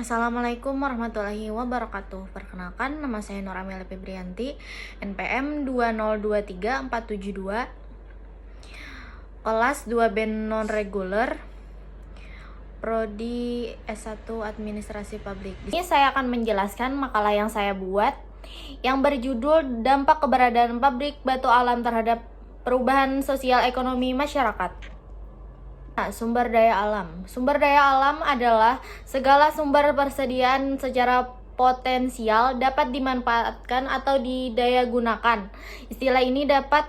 Assalamualaikum warahmatullahi wabarakatuh. Perkenalkan, nama saya Nur Amelia Febrianti, NPM 2023472, kelas 2B non-reguler, Prodi S1 Administrasi Publik. Di sini saya akan menjelaskan makalah yang saya buat yang berjudul Dampak Keberadaan Pabrik Batu Alam Terhadap Perubahan Sosial Ekonomi Masyarakat. Sumber daya alam. Sumber daya alam adalah segala sumber persediaan secara potensial dapat dimanfaatkan atau didayagunakan. Istilah ini dapat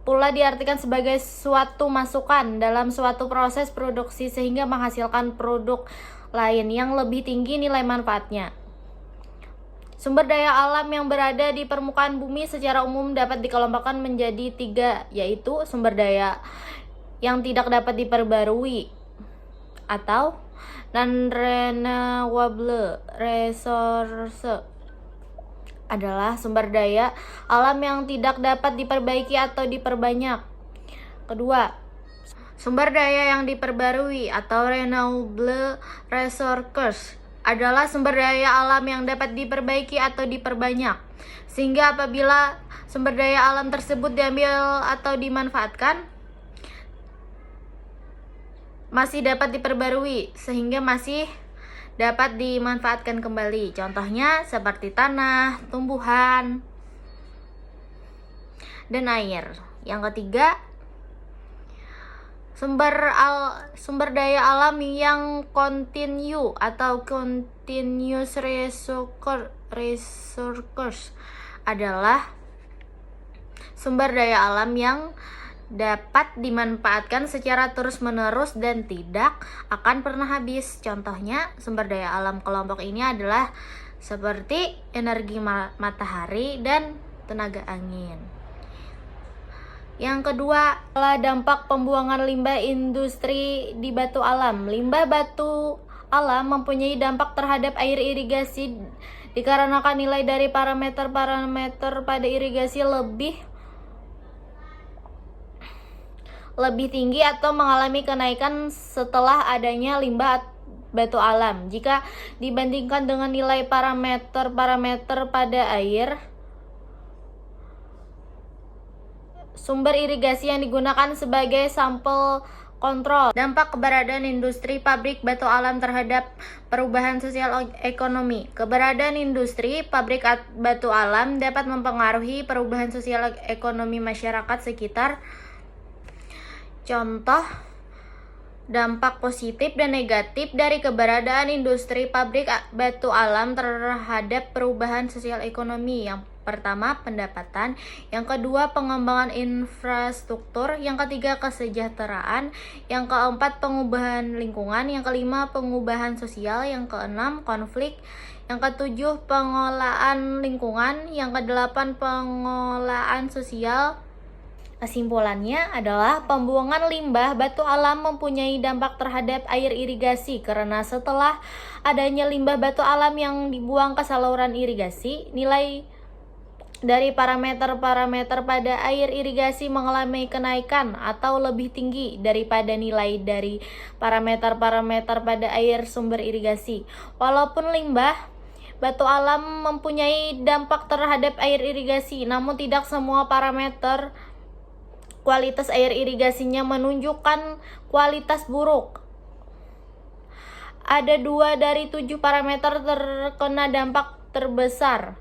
pula diartikan sebagai suatu masukan dalam suatu proses produksi sehingga menghasilkan produk lain yang lebih tinggi nilai manfaatnya. Sumber daya alam yang berada di permukaan bumi secara umum dapat dikelompokkan menjadi tiga, yaitu sumber daya yang tidak dapat diperbarui atau non-renewable resource adalah sumber daya alam yang tidak dapat diperbaiki atau diperbanyak. Kedua, sumber daya yang diperbarui atau renewable resources adalah sumber daya alam yang dapat diperbaiki atau diperbanyak, sehingga apabila sumber daya alam tersebut diambil atau dimanfaatkan masih dapat diperbarui sehingga masih dapat dimanfaatkan kembali. Contohnya seperti tanah, tumbuhan, dan air. Yang ketiga, sumber daya alam yang kontinu atau continuous resources adalah sumber daya alam yang dapat dimanfaatkan secara terus-menerus dan tidak akan pernah habis. Contohnya, sumber daya alam kelompok ini adalah seperti energi matahari dan tenaga angin. Yang kedua adalah dampak pembuangan limbah industri di batu alam. Limbah batu alam mempunyai dampak terhadap air irigasi dikarenakan nilai dari parameter-parameter pada irigasi lebih tinggi atau mengalami kenaikan setelah adanya limbah batu alam jika dibandingkan dengan nilai parameter-parameter pada air sumber irigasi yang digunakan sebagai sampel kontrol. Dampak keberadaan industri pabrik batu alam terhadap perubahan sosial ekonomi. Keberadaan industri pabrik batu alam dapat mempengaruhi perubahan sosial ekonomi masyarakat sekitar. Contoh dampak positif dan negatif dari keberadaan industri pabrik batu alam terhadap perubahan sosial ekonomi. Yang pertama, pendapatan. Yang kedua, pengembangan infrastruktur. Yang ketiga, kesejahteraan. Yang keempat, pengubahan lingkungan. Yang kelima, pengubahan sosial. Yang keenam, konflik. Yang ketujuh, pengolahan lingkungan. Yang kedelapan, pengolahan sosial. Kesimpulannya adalah pembuangan limbah batu alam mempunyai dampak terhadap air irigasi karena setelah adanya limbah batu alam yang dibuang ke saluran irigasi, nilai dari parameter-parameter pada air irigasi mengalami kenaikan atau lebih tinggi daripada nilai dari parameter-parameter pada air sumber irigasi. Walaupun limbah batu alam mempunyai dampak terhadap air irigasi, namun tidak semua parameter kualitas air irigasinya menunjukkan kualitas buruk. Ada 2 dari 7 parameter terkena dampak terbesar,